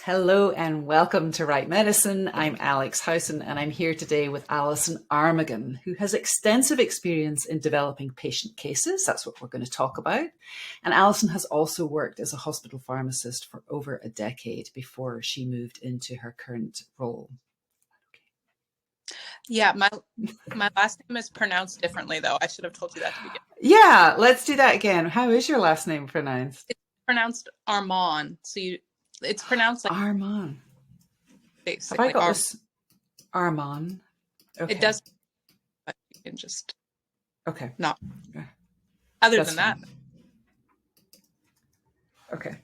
Hello and welcome to Right Medicine. I'm Alex Howson and I'm here today with Allison Armagan, who has extensive experience in developing patient cases. That's what we're going to talk about. And Allison has also worked as a hospital pharmacist for over a decade before she moved into her current role. Yeah, my last name is pronounced differently, though. I should have told you that to begin. Yeah, let's do that again. How is your last name pronounced? It's pronounced Armand, so it's pronounced like Armand. Have I basically got this? Armand. Okay. It does, but you can just okay. not. Other That's than that. fine. Okay.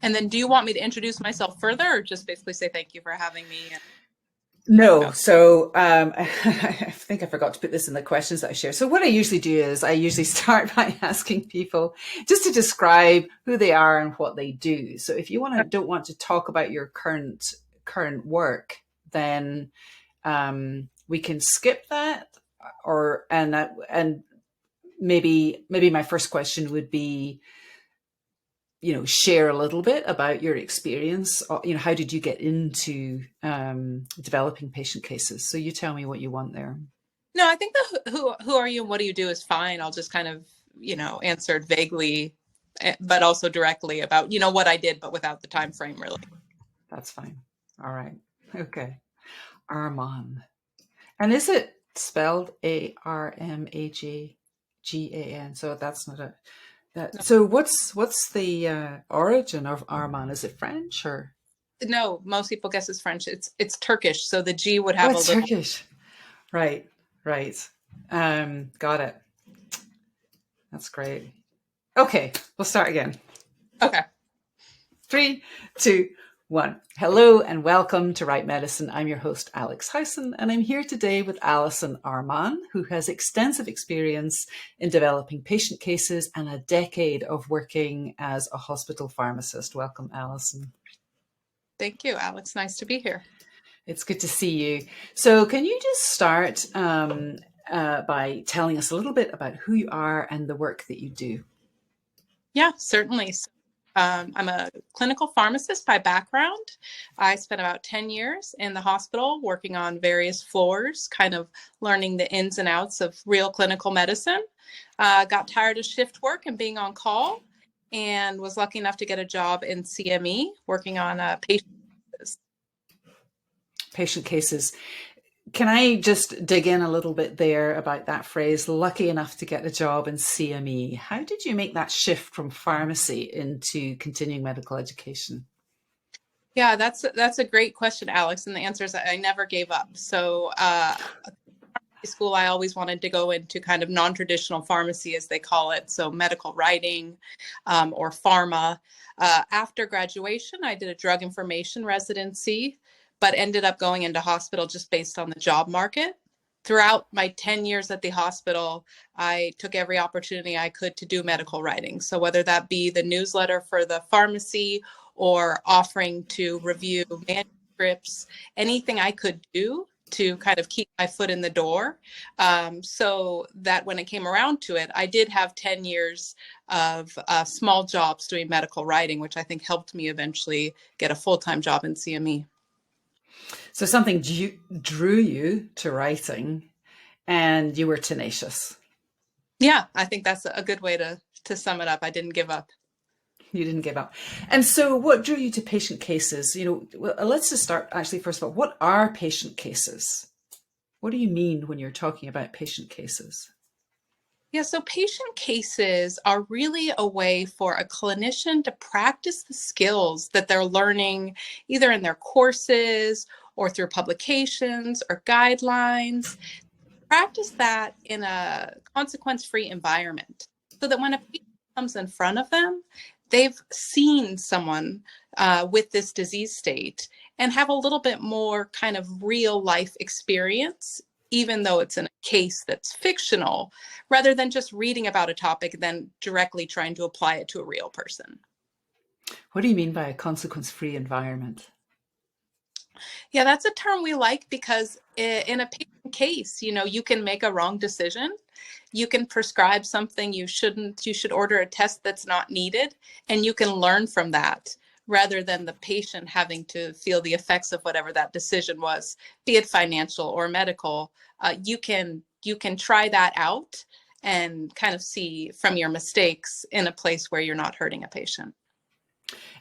And then do you want me to introduce myself further or just basically say thank you for having me? No. So I think I forgot to put this in the questions that I share. So what I usually do is I usually start by asking people just to describe who they are and what they do. So if you don't want to talk about your current work, then we can skip that. And maybe my first question would be, share a little bit about your experience. How did you get into developing patient cases? So you tell me what you want there. No, I think the who are you and what do you do is fine. I'll just kind of, answer it vaguely, but also directly about, what I did, but without the time frame, really. That's fine. All right. Okay. Armagan. And is it spelled Armagan? So that's not a... No. So what's the origin of Armagan? Is it French or? No, most people guess it's French. It's Turkish, so the G would have a little. Turkish. Right. Got it. That's great. Okay, we'll start again. Okay. 3, 2, 1. Hello and welcome to Right Medicine. I'm your host, Alex Howson, and I'm here today with Allison Armagan, who has extensive experience in developing patient cases and a decade of working as a hospital pharmacist. Welcome, Allison. Thank you, Alex. Nice to be here. It's good to see you. So can you just start by telling us a little bit about who you are and the work that you do? Yeah, certainly. I'm a clinical pharmacist by background. I spent about 10 years in the hospital working on various floors, kind of learning the ins and outs of real clinical medicine. Got tired of shift work and being on call, and was lucky enough to get a job in CME working on patient cases. Patient cases. Can I just dig in a little bit there about that phrase, lucky enough to get a job in CME? How did you make that shift from pharmacy into continuing medical education? Yeah, that's a great question, Alex. And the answer is I never gave up. So school, I always wanted to go into kind of non-traditional pharmacy, as they call it. So medical writing or pharma. After graduation, I did a drug information residency, but ended up going into hospital just based on the job market. Throughout my 10 years at the hospital, I took every opportunity I could to do medical writing. So whether that be the newsletter for the pharmacy or offering to review manuscripts, anything I could do to kind of keep my foot in the door, so that when it came around to it, I did have 10 years of small jobs doing medical writing, which I think helped me eventually get a full-time job in CME. So something drew you to writing and you were tenacious. Yeah, I think that's a good way to sum it up. I didn't give up. You didn't give up. And so what drew you to patient cases? Let's just start actually, first of all, what are patient cases? What do you mean when you're talking about patient cases? Yeah, so patient cases are really a way for a clinician to practice the skills that they're learning either in their courses or through publications or guidelines. Practice that in a consequence-free environment so that when a patient comes in front of them, they've seen someone with this disease state and have a little bit more kind of real life experience, even though it's in a case that's fictional, rather than just reading about a topic and then directly trying to apply it to a real person. What do you mean by a consequence-free environment? Yeah, that's a term we like because in a patient case, you can make a wrong decision. You can prescribe something you shouldn't. You should order a test that's not needed, and you can learn from that rather than the patient having to feel the effects of whatever that decision was, be it financial or medical. You can try that out and kind of see from your mistakes in a place where you're not hurting a patient.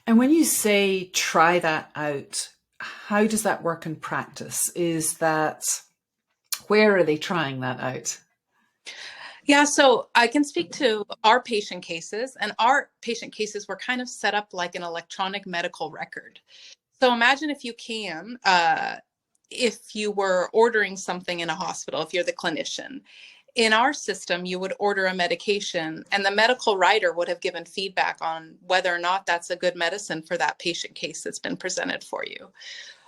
And when you say try that out, how does that work in practice? Where are they trying that out? Yeah, so I can speak to our patient cases, and our patient cases were kind of set up like an electronic medical record. So imagine if you can, if you were ordering something in a hospital, if you're the clinician. In our system, you would order a medication, and the medical writer would have given feedback on whether or not that's a good medicine for that patient case that's been presented for you.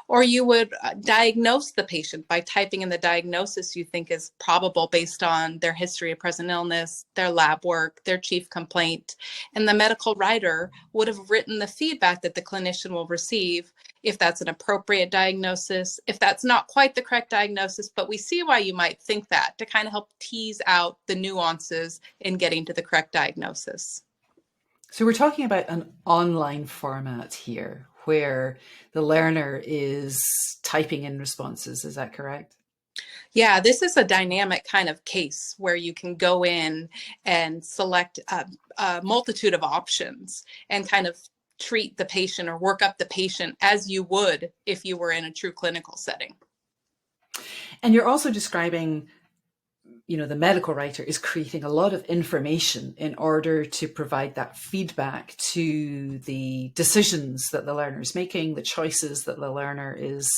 Or you would diagnose the patient by typing in the diagnosis you think is probable based on their history of present illness, their lab work, their chief complaint. And the medical writer would have written the feedback that the clinician will receive, if that's an appropriate diagnosis, if that's not quite the correct diagnosis, but we see why you might think that, to kind of help tease out the nuances in getting to the correct diagnosis. So we're talking about an online format here where the learner is typing in responses. Is that correct? Yeah, this is a dynamic kind of case where you can go in and select a multitude of options and kind of treat the patient or work up the patient as you would if you were in a true clinical setting. And you're also describing, the medical writer is creating a lot of information in order to provide that feedback to the decisions that the learner is making, the choices that the learner is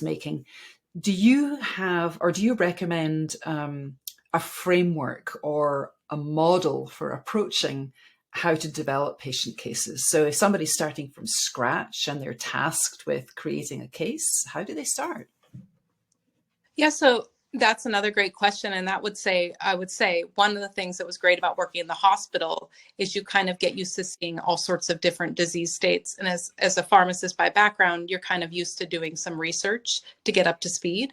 making. Do you have, or do you recommend a framework or a model for approaching how to develop patient cases? So if somebody's starting from scratch and they're tasked with creating a case, how do they start? Yeah, so that's another great question. And I would say one of the things that was great about working in the hospital is you kind of get used to seeing all sorts of different disease states. And as a pharmacist by background, you're kind of used to doing some research to get up to speed.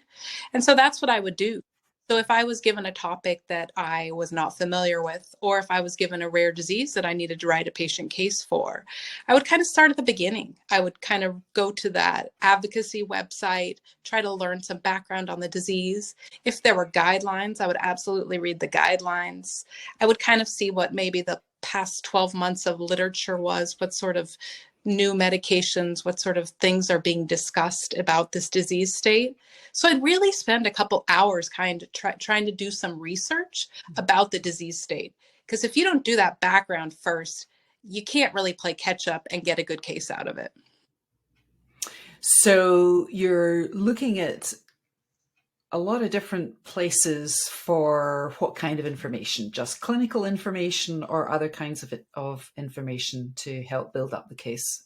And so that's what I would do. So if I was given a topic that I was not familiar with, or if I was given a rare disease that I needed to write a patient case for, I would kind of start at the beginning. I would kind of go to that advocacy website, try to learn some background on the disease. If there were guidelines, I would absolutely read the guidelines. I would kind of see what maybe the past 12 months of literature was, what sort of new medications, what sort of things are being discussed about this disease state. So I'd really spend a couple hours kind of trying to do some research about the disease state. Because if you don't do that background first, you can't really play catch up and get a good case out of it. So you're looking at a lot of different places for what kind of information, just clinical information or other kinds of information to help build up the case?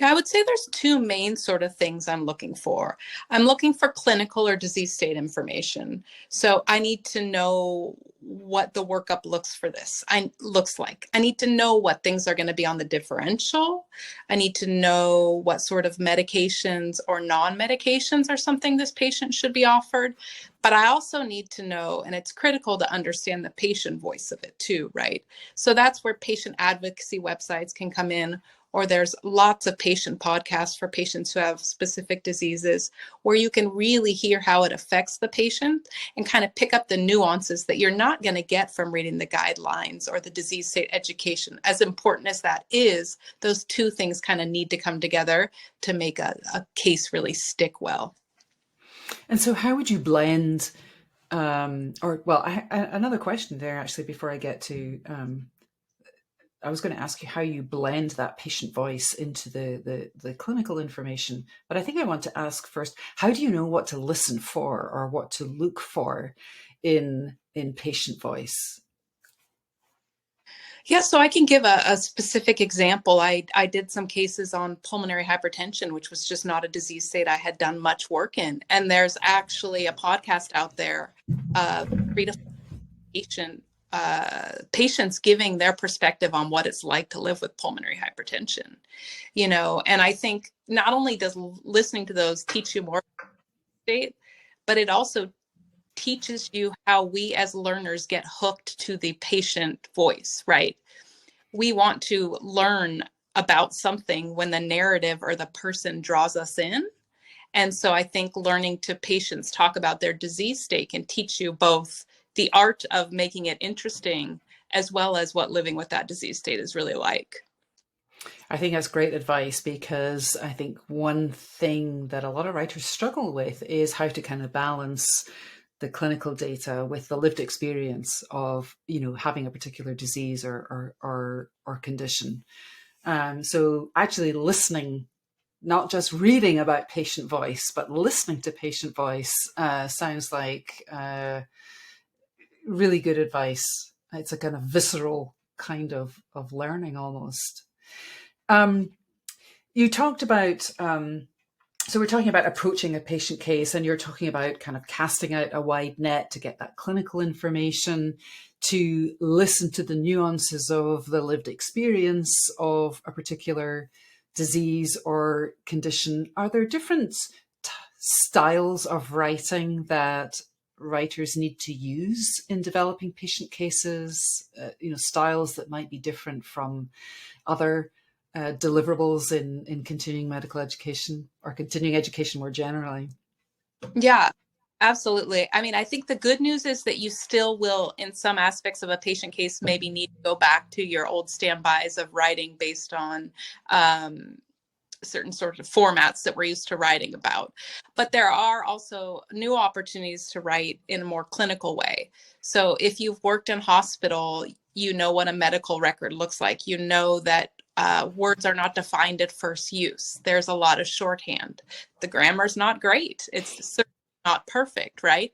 Yeah, I would say there's two main sort of things I'm looking for. I'm looking for clinical or disease state information. So I need to know what the workup looks like. I need to know what things are going to be on the differential. I need to know what sort of medications or non-medications are something this patient should be offered. But I also need to know, and it's critical to understand the patient voice of it too, right? So that's where patient advocacy websites can come in, or there's lots of patient podcasts for patients who have specific diseases where you can really hear how it affects the patient and kind of pick up the nuances that you're not going to get from reading the guidelines or the disease state education. As important as that is, those two things kind of need to come together to make a case really stick well. And so how would you blend, another question there actually before I get to, I was going to ask you how you blend that patient voice into the clinical information, but I think I want to ask first, how do you know what to listen for or what to look for in patient voice? Yeah, so I can give a specific example. I did some cases on pulmonary hypertension, which was just not a disease state I had done much work in. And there's actually a podcast out there, 3 to 4 patients giving their perspective on what it's like to live with pulmonary hypertension. And I think not only does listening to those teach you more state, but it also teaches you how we as learners get hooked to the patient voice, right? We want to learn about something when the narrative or the person draws us in. And so I think learning to patients talk about their disease state can teach you both the art of making it interesting as well as what living with that disease state is really like. I think that's great advice, because I think one thing that a lot of writers struggle with is how to kind of balance the clinical data with the lived experience of, having a particular disease or condition. So actually listening, not just reading about patient voice, but listening to patient voice sounds like really good advice. It's a kind of visceral kind of learning almost. You talked about, so we're talking about approaching a patient case, and you're talking about kind of casting out a wide net to get that clinical information, to listen to the nuances of the lived experience of a particular disease or condition. Are there different styles of writing that writers need to use in developing patient cases? Styles that might be different from other deliverables in continuing medical education or continuing education more generally? Yeah, absolutely. I mean, I think the good news is that you still will, in some aspects of a patient case, maybe need to go back to your old standbys of writing based on certain sort of formats that we're used to writing about. But there are also new opportunities to write in a more clinical way. So if you've worked in hospital, you know what a medical record looks like. You know that words are not defined at first use. There's a lot of shorthand. The grammar's not great. It's certainly not perfect, right?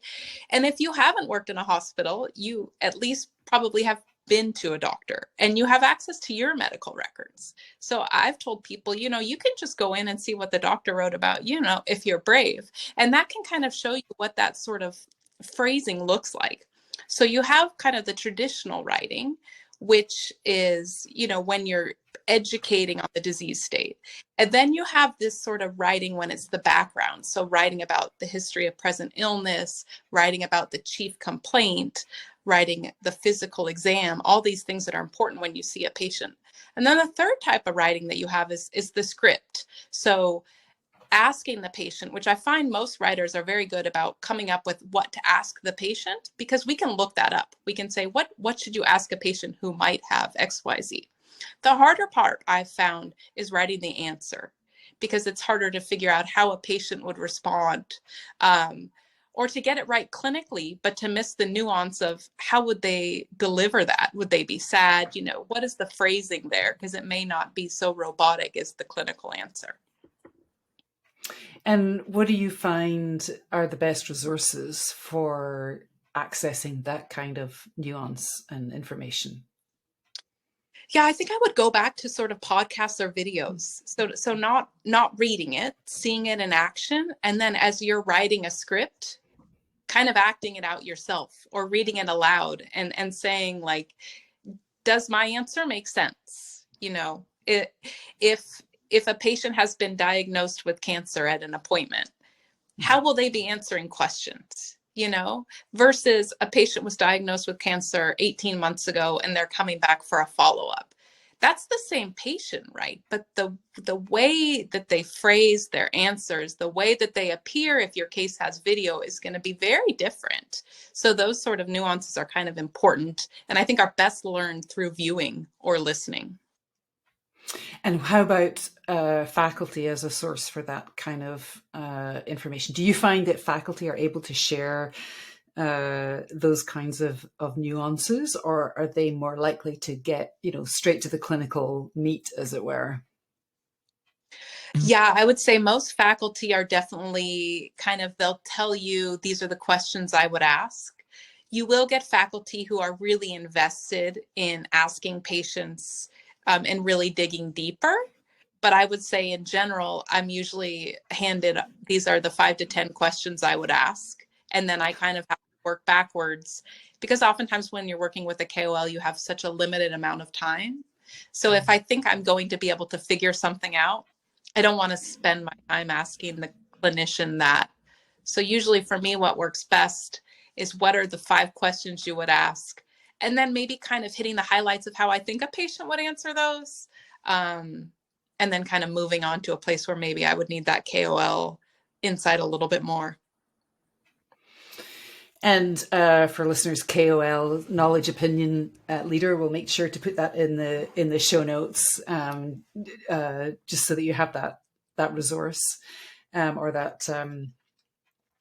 And if you haven't worked in a hospital, you at least probably have been to a doctor and you have access to your medical records. So I've told people, you can just go in and see what the doctor wrote about, if you're brave. And that can kind of show you what that sort of phrasing looks like. So you have kind of the traditional writing, which is, when you're educating on the disease state. And then you have this sort of writing when it's the background. So writing about the history of present illness, writing about the chief complaint, writing the physical exam, all these things that are important when you see a patient. And then the third type of writing that you have is the script. So asking the patient, which I find most writers are very good about coming up with what to ask the patient, because we can look that up. We can say, what should you ask a patient who might have XYZ? The harder part I've found is writing the answer, because it's harder to figure out how a patient would respond, or to get it right clinically, but to miss the nuance of how would they deliver that? Would they be sad? What is the phrasing there? Because it may not be so robotic as the clinical answer. And what do you find are the best resources for accessing that kind of nuance and information? Yeah, I think I would go back to sort of podcasts or videos. So not reading it, seeing it in action, and then as you're writing a script, kind of acting it out yourself or reading it aloud and saying, like, does my answer make sense? If a patient has been diagnosed with cancer at an appointment, how will they be answering questions? Versus a patient was diagnosed with cancer 18 months ago and they're coming back for a follow-up. That's the same patient, right? But the way that they phrase their answers, the way that they appear, if your case has video, is going to be very different. So those sort of nuances are kind of important, and I think are best learned through viewing or listening. And how about faculty as a source for that kind of information? Do you find that faculty are able to share those kinds of nuances, or are they more likely to get, straight to the clinical meat, as it were? Yeah, I would say most faculty are definitely they'll tell you, these are the questions I would ask. You will get faculty who are really invested in asking patients and really digging deeper. But I would say in general, I'm usually handed, these are the 5 to 10 questions I would ask. And then I kind of have to work backwards, because oftentimes when you're working with a KOL, you have such a limited amount of time. So if I think I'm going to be able to figure something out, I don't want to spend my time asking the clinician that. So usually for me, what works best is, what are the 5 questions you would ask? And then maybe kind of hitting the highlights of how I think a patient would answer those. and then kind of moving on to a place where maybe I would need that KOL insight a little bit more. And for listeners, KOL, knowledge opinion leader, we'll make sure to put that in the show notes, just so that you have that resource or that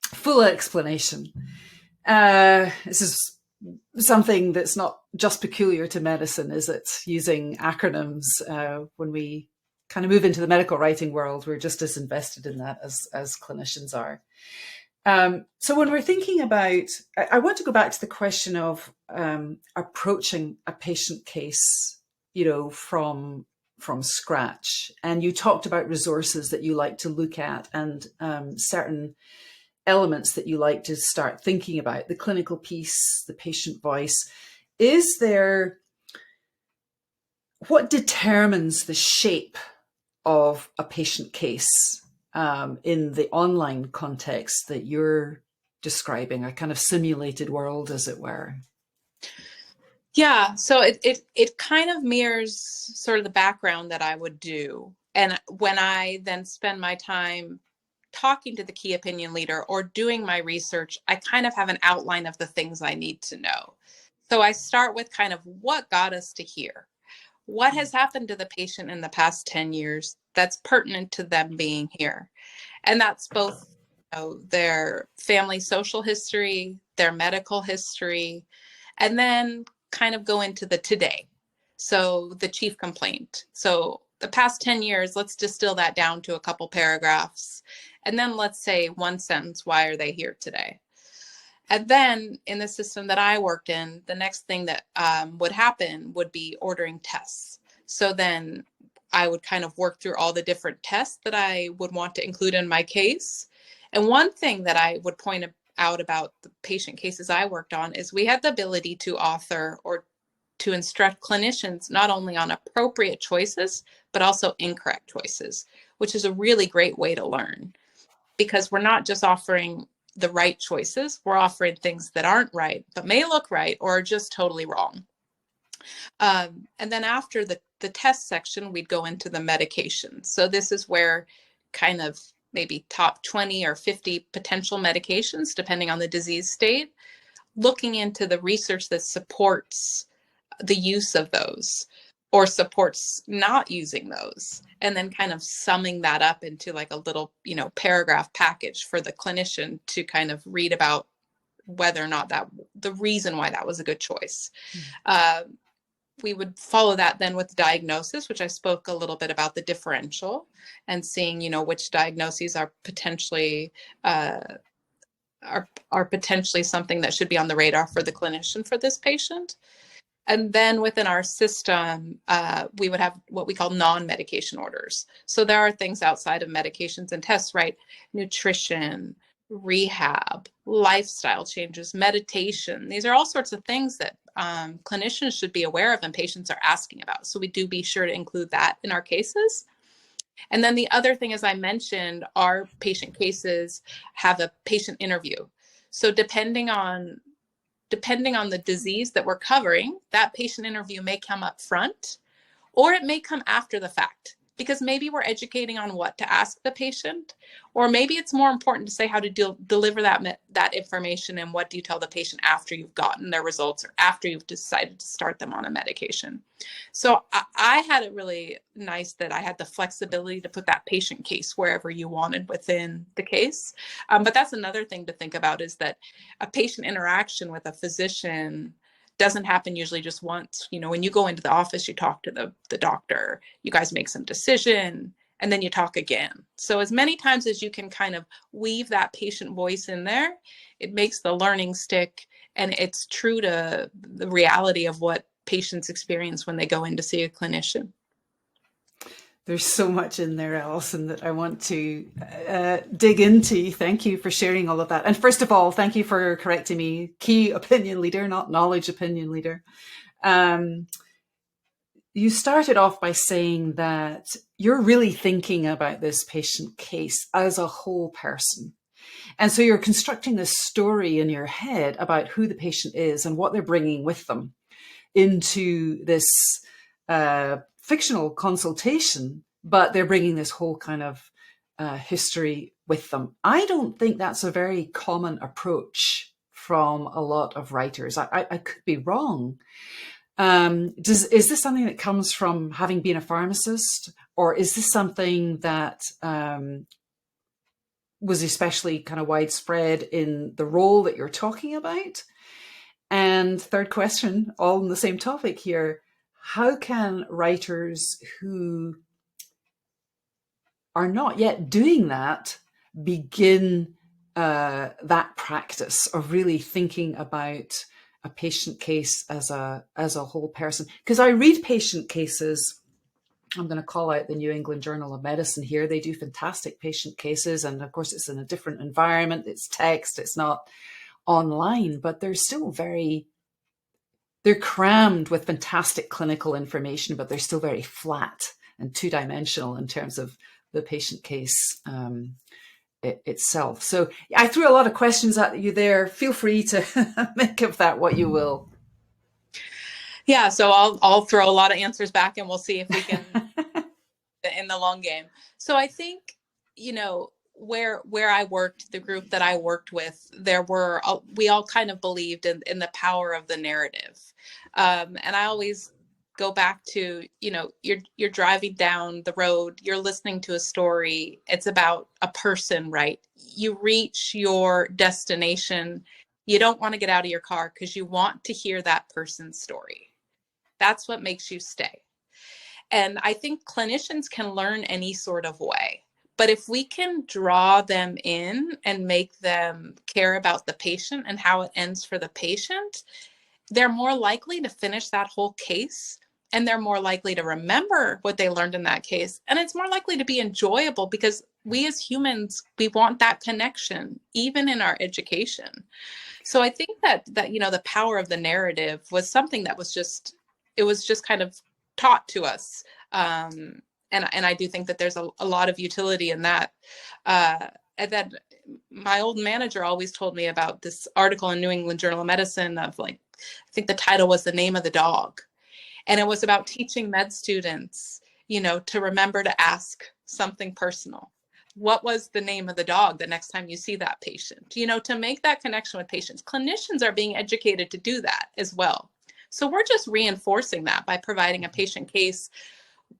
full explanation. This is something that's not just peculiar to medicine, is it? Using acronyms when we kind of move into the medical writing world, we're just as invested in that as clinicians are. So when we're thinking about, I want to go back to the question of approaching a patient case, from scratch. And you talked about resources that you like to look at and certain elements that you like to start thinking about, the clinical piece, the patient voice. What determines the shape of a patient case in the online context that you're describing, a kind of simulated world, as it were? Yeah, so it kind of mirrors sort of the background that I would do. And when I then spend my time talking to the key opinion leader or doing my research, I kind of have an outline of the things I need to know. So I start with kind of what got us to here. What has happened to the patient in the past 10 years that's pertinent to them being here? And that's both their family social history, their medical history, and then kind of go into the today. So the chief complaint. So the past 10 years, let's distill that down to a couple paragraphs. And then let's say one sentence, why are they here today? And then in the system that I worked in, the next thing that would happen would be ordering tests. So then I would kind of work through all the different tests that I would want to include in my case. And one thing that I would point out about the patient cases I worked on is we had the ability to author or to instruct clinicians not only on appropriate choices, but also incorrect choices, which is a really great way to learn, because we're not just offering the right choices, we're offering things that aren't right, but may look right or are just totally wrong. And then after the test section, we'd go into the medication. So this is where kind of maybe top 20 or 50 potential medications, depending on the disease state, looking into the research that supports the use of those or supports not using those, and then kind of summing that up into like a little, paragraph package for the clinician to kind of read about whether or not that the reason why that was a good choice. We would follow that then with diagnosis, which I spoke a little bit about the differential and seeing, which diagnoses are potentially are potentially something that should be on the radar for the clinician for this patient. And then within our system, we would have what we call non-medication orders. So there are things outside of medications and tests, right? Nutrition, rehab, lifestyle changes, meditation. These are all sorts of things that clinicians should be aware of and patients are asking about. So we do be sure to include that in our cases. And then the other thing, as I mentioned, our patient cases have a patient interview. So depending on the disease that we're covering, that patient interview may come up front or it may come after the fact, because maybe we're educating on what to ask the patient, or maybe it's more important to say how to deliver that information and what do you tell the patient after you've gotten their results or after you've decided to start them on a medication. So I had it really nice that I had the flexibility to put that patient case wherever you wanted within the case. But that's another thing to think about, is that a patient interaction with a physician doesn't happen usually just once. When you go into the office, you talk to the doctor, you guys make some decision, and then you talk again. So as many times as you can kind of weave that patient voice in there, it makes the learning stick, and it's true to the reality of what patients experience when they go in to see a clinician. There's so much in there, Allison, that I want to dig into. Thank you for sharing all of that. And first of all, thank you for correcting me. Key opinion leader, not knowledge opinion leader. You started off by saying that you're really thinking about this patient case as a whole person. And so you're constructing this story in your head about who the patient is and what they're bringing with them into this fictional consultation, but they're bringing this whole kind of history with them. I don't think that's a very common approach from a lot of writers. I could be wrong. Is this something that comes from having been a pharmacist, or is this something that was especially kind of widespread in the role that you're talking about? And third question, all on the same topic here, how can writers who are not yet doing that begin that practice of really thinking about a patient case as a whole person? Because I read patient cases. I'm going to call out the New England Journal of Medicine here. They do fantastic patient cases. And of course, it's in a different environment. It's text, it's not online, but they're still they're crammed with fantastic clinical information, but they're still very flat and two-dimensional in terms of the patient case itself. So I threw a lot of questions at you there. Feel free to make of that what you will. Yeah, so I'll throw a lot of answers back, and we'll see if we can in the long game. So I think, where I worked, the group that I worked with, we all kind of believed in the power of the narrative. And I always go back to, you're driving down the road, you're listening to a story. It's about a person, right? You reach your destination. You don't want to get out of your car because you want to hear that person's story. That's what makes you stay. And I think clinicians can learn any sort of way. But if we can draw them in and make them care about the patient and how it ends for the patient, they're more likely to finish that whole case, and they're more likely to remember what they learned in that case. And it's more likely to be enjoyable, because we as humans, we want that connection, even in our education. So I think that the power of the narrative was something that was just kind of taught to us. And I do think that there's a lot of utility in that. And then my old manager always told me about this article in New England Journal of Medicine of, like, I think the title was The Name of the Dog. And it was about teaching med students, to remember to ask something personal. What was the name of the dog the next time you see that patient? To make that connection with patients. Clinicians are being educated to do that as well. So we're just reinforcing that by providing a patient case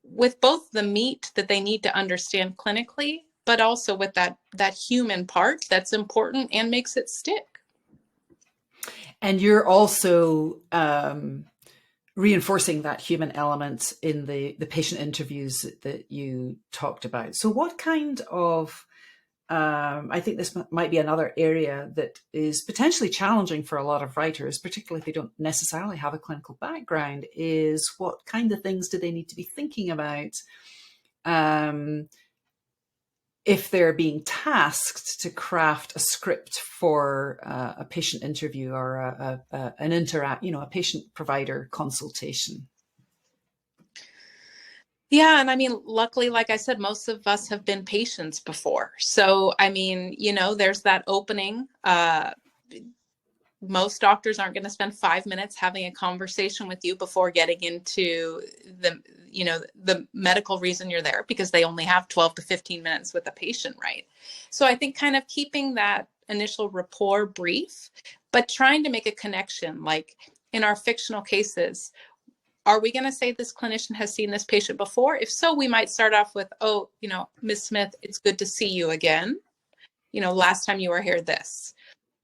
with both the meat that they need to understand clinically, but also with that human part that's important and makes it stick. And you're also reinforcing that human element in the patient interviews that you talked about. So what kind of, I think this might be another area that is potentially challenging for a lot of writers, particularly if they don't necessarily have a clinical background, is what kind of things do they need to be thinking about if they're being tasked to craft a script for a patient interview or a patient-provider consultation? Yeah. And I mean, luckily, like I said, most of us have been patients before. So, I mean, there's that opening. Most doctors aren't going to spend 5 minutes having a conversation with you before getting into the medical reason you're there, because they only have 12 to 15 minutes with a patient, right? So I think kind of keeping that initial rapport brief, but trying to make a connection. Like in our fictional cases, are we going to say this clinician has seen this patient before? If so, we might start off with, oh, Ms. Smith, it's good to see you again. Last time you were here, this.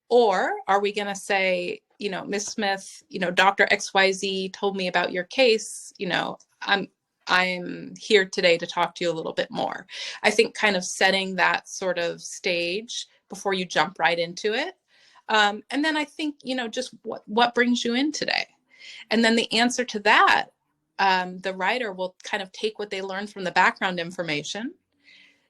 Or are we going to say, Ms. Smith, Dr. XYZ told me about your case. I'm here today to talk to you a little bit more. I think kind of setting that sort of stage before you jump right into it. And then I think, just what brings you in today? And then the answer to that, the writer will kind of take what they learned from the background information.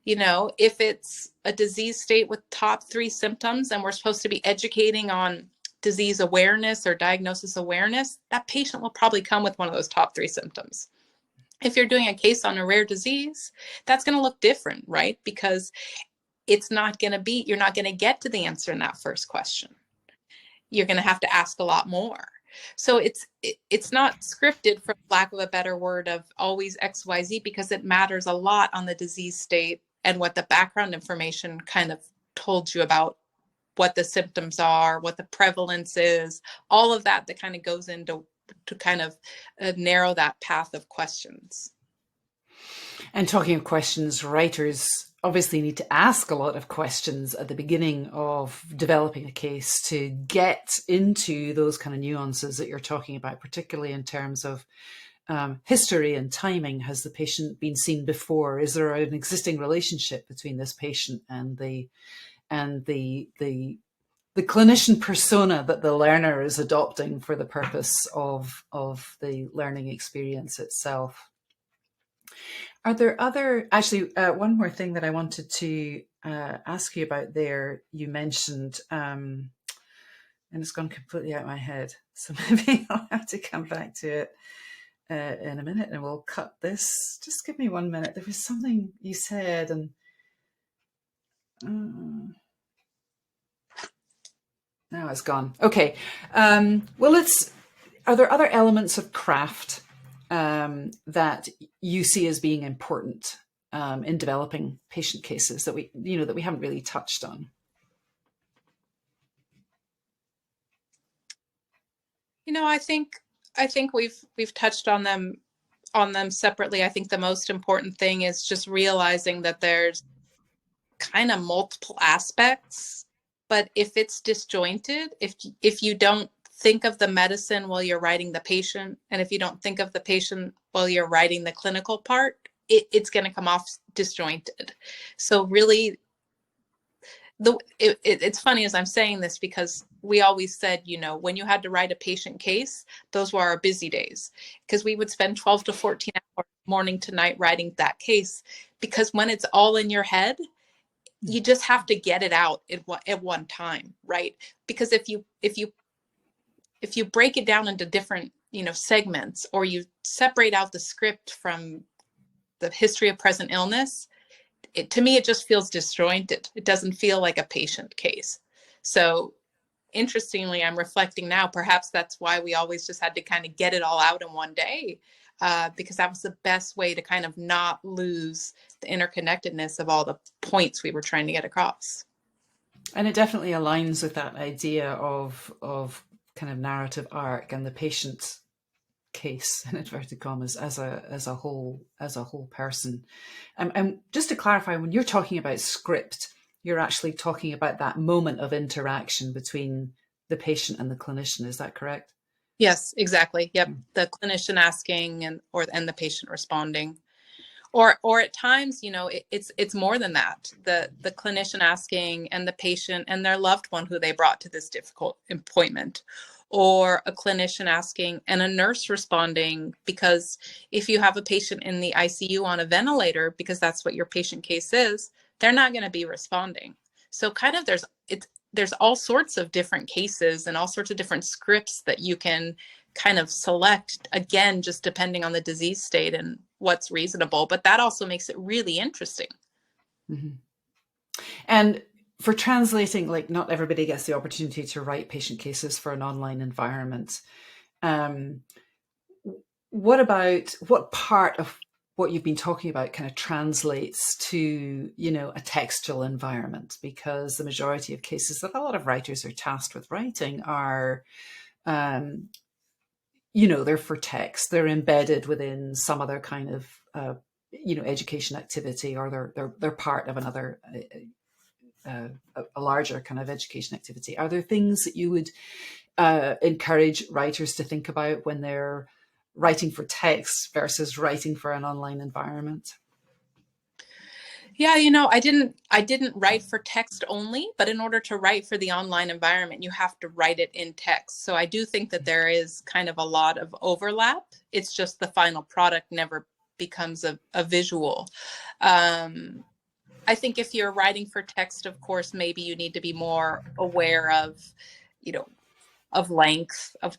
If it's a disease state with top 3 symptoms and we're supposed to be educating on disease awareness or diagnosis awareness, that patient will probably come with one of those top 3 symptoms. If you're doing a case on a rare disease, that's going to look different, right? Because you're not going to get to the answer in that first question. You're going to have to ask a lot more. So it's not scripted, for lack of a better word, of always XYZ, because it matters a lot on the disease state and what the background information kind of told you about what the symptoms are, what the prevalence is, all of that kind of goes into to kind of narrow that path of questions. And talking of questions, writers obviously need to ask a lot of questions at the beginning of developing a case to get into those kind of nuances that you're talking about, particularly in terms of history and timing. Has the patient been seen before? Is there an existing relationship between this patient and the clinician persona that the learner is adopting for the purpose of the learning experience itself? Are there other, actually, one more thing that I wanted to ask you about there, you mentioned, and it's gone completely out of my head, so maybe I'll have to come back to it in a minute, and we'll cut this. Just give me 1 minute. There was something you said, and now it's gone. Okay. Well, are there other elements of craft that you see as being important in developing patient cases that we haven't really touched on? I think we've touched on them separately. I think the most important thing is just realizing that there's kind of multiple aspects, but if it's disjointed, if you don't think of the medicine while you're writing the patient, and if you don't think of the patient while you're writing the clinical part, it's going to come off disjointed. So really, it's funny as I'm saying this, because we always said, when you had to write a patient case, those were our busy days, because we would spend 12 to 14 hours morning to night writing that case, because when it's all in your head, you just have to get it out at one time, right? Because if you break it down into different, segments, or you separate out the script from the history of present illness, to me, it just feels disjointed. It doesn't feel like a patient case. So interestingly, I'm reflecting now, perhaps that's why we always just had to kind of get it all out in one day, because that was the best way to kind of not lose the interconnectedness of all the points we were trying to get across. And it definitely aligns with that idea of kind of narrative arc and the patient case, in inverted commas, as a whole person. And just to clarify, when you're talking about script, you're actually talking about that moment of interaction between the patient and the clinician. Is that correct? Yes, exactly. Yep. The clinician asking and the patient responding. Or at times, it's more than that. The clinician asking and the patient and their loved one who they brought to this difficult appointment, or a clinician asking and a nurse responding, because if you have a patient in the ICU on a ventilator, because that's what your patient case is, they're not going to be responding. So kind of there's all sorts of different cases and all sorts of different scripts that you can kind of select, again, just depending on the disease state and what's reasonable. But that also makes it really interesting. Mm-hmm. And for translating, like, not everybody gets the opportunity to write patient cases for an online environment. What part of what you've been talking about kind of translates to, a textual environment? Because the majority of cases that a lot of writers are tasked with writing are, they're for text. They're embedded within some other kind of, education activity, or they're part of another, a larger kind of education activity. Are there things that you would encourage writers to think about when they're writing for text versus writing for an online environment? Yeah, I didn't write for text only, but in order to write for the online environment, you have to write it in text. So I do think that there is kind of a lot of overlap. It's just the final product never becomes a visual. I think if you're writing for text, of course, maybe you need to be more aware of, of length, of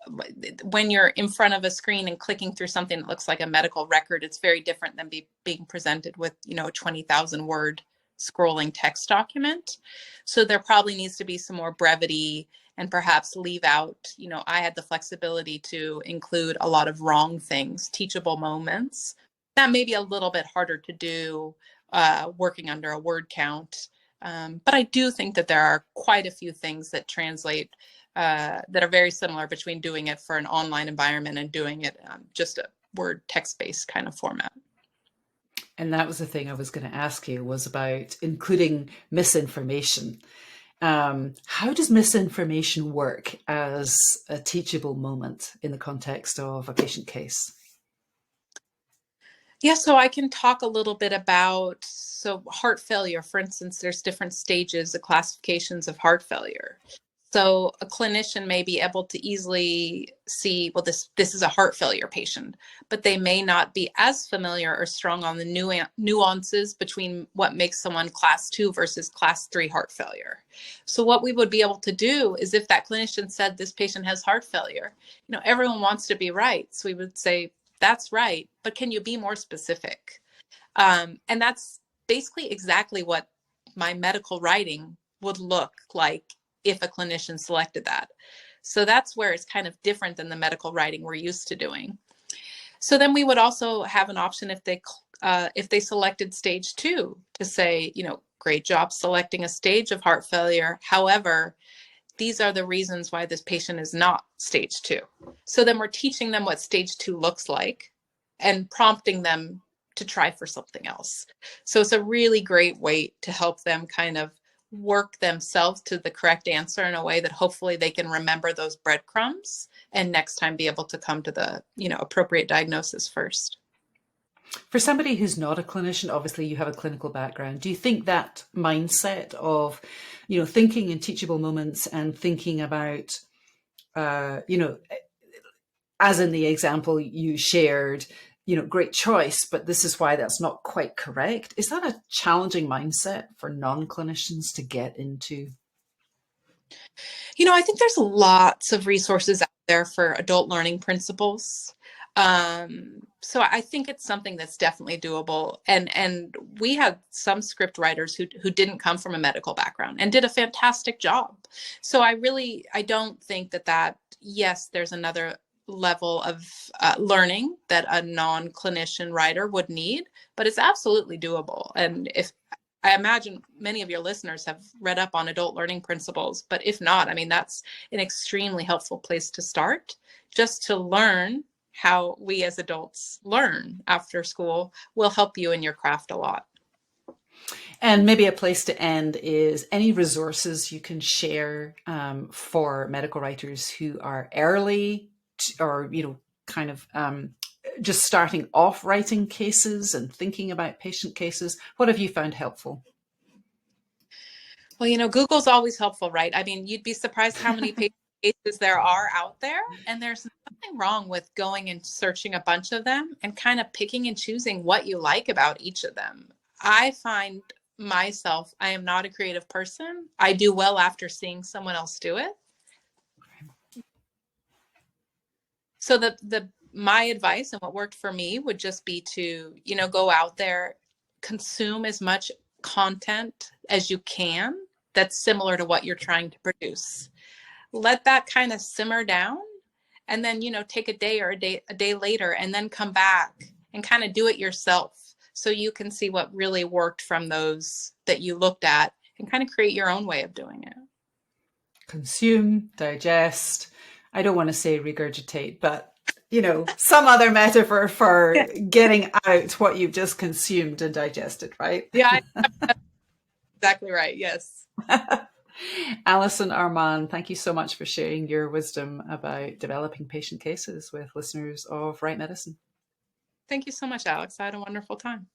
when you're in front of a screen and clicking through something that looks like a medical record. It's very different than being presented with, a 20,000 word scrolling text document. So there probably needs to be some more brevity and perhaps leave out, I had the flexibility to include a lot of wrong things, teachable moments. That may be a little bit harder to do working under a word count. But I do think that there are quite a few things that translate that are very similar between doing it for an online environment and doing it just a word text-based kind of format. And that was the thing I was going to ask you, was about including misinformation. How does misinformation work as a teachable moment in the context of a patient case? Yeah, so I can talk a little bit about, heart failure, for instance, there's different stages, the classifications of heart failure. So a clinician may be able to easily see, well, this is a heart failure patient, but they may not be as familiar or strong on the nuances between what makes someone class 2 versus class 3 heart failure. So what we would be able to do is, if that clinician said this patient has heart failure, everyone wants to be right. So we would say, that's right, but can you be more specific? And that's basically exactly what my medical writing would look like if a clinician selected that. So that's where it's kind of different than the medical writing we're used to doing. So then we would also have an option if they selected stage 2 to say, great job selecting a stage of heart failure. However, these are the reasons why this patient is not stage 2. So then we're teaching them what stage 2 looks like and prompting them to try for something else. So it's a really great way to help them kind of work themselves to the correct answer in a way that hopefully they can remember those breadcrumbs and next time be able to come to the, appropriate diagnosis first. For somebody who's not a clinician, obviously you have a clinical background. Do you think that mindset of, thinking in teachable moments and thinking about, as in the example you shared, great choice, but this is why that's not quite correct. Is that a challenging mindset for non-clinicians to get into? I think there's lots of resources out there for adult learning principles. So I think it's something that's definitely doable. And we had some script writers who didn't come from a medical background and did a fantastic job. So I don't think that, yes, there's another level of learning that a non-clinician writer would need, but it's absolutely doable. And if I imagine many of your listeners have read up on adult learning principles, but if not, that's an extremely helpful place to start, just to learn how we as adults learn after school will help you in your craft a lot. And maybe a place to end is any resources you can share for medical writers who are early or, kind of just starting off writing cases and thinking about patient cases. What have you found helpful? Well, Google's always helpful, right? You'd be surprised how many patient cases there are out there. And there's nothing wrong with going and searching a bunch of them and kind of picking and choosing what you like about each of them. I find myself, I am not a creative person. I do well after seeing someone else do it. So my advice and what worked for me would just be to, go out there, consume as much content as you can that's similar to what you're trying to produce. Let that kind of simmer down and then, take a day or a day later and then come back and kind of do it yourself so you can see what really worked from those that you looked at and kind of create your own way of doing it. Consume, digest. I don't want to say regurgitate, but some other metaphor for getting out what you've just consumed and digested, right? Yeah, exactly right. Yes. Allison Armagan, thank you so much for sharing your wisdom about developing patient cases with listeners of Right Medicine. Thank you so much, Alex. I had a wonderful time.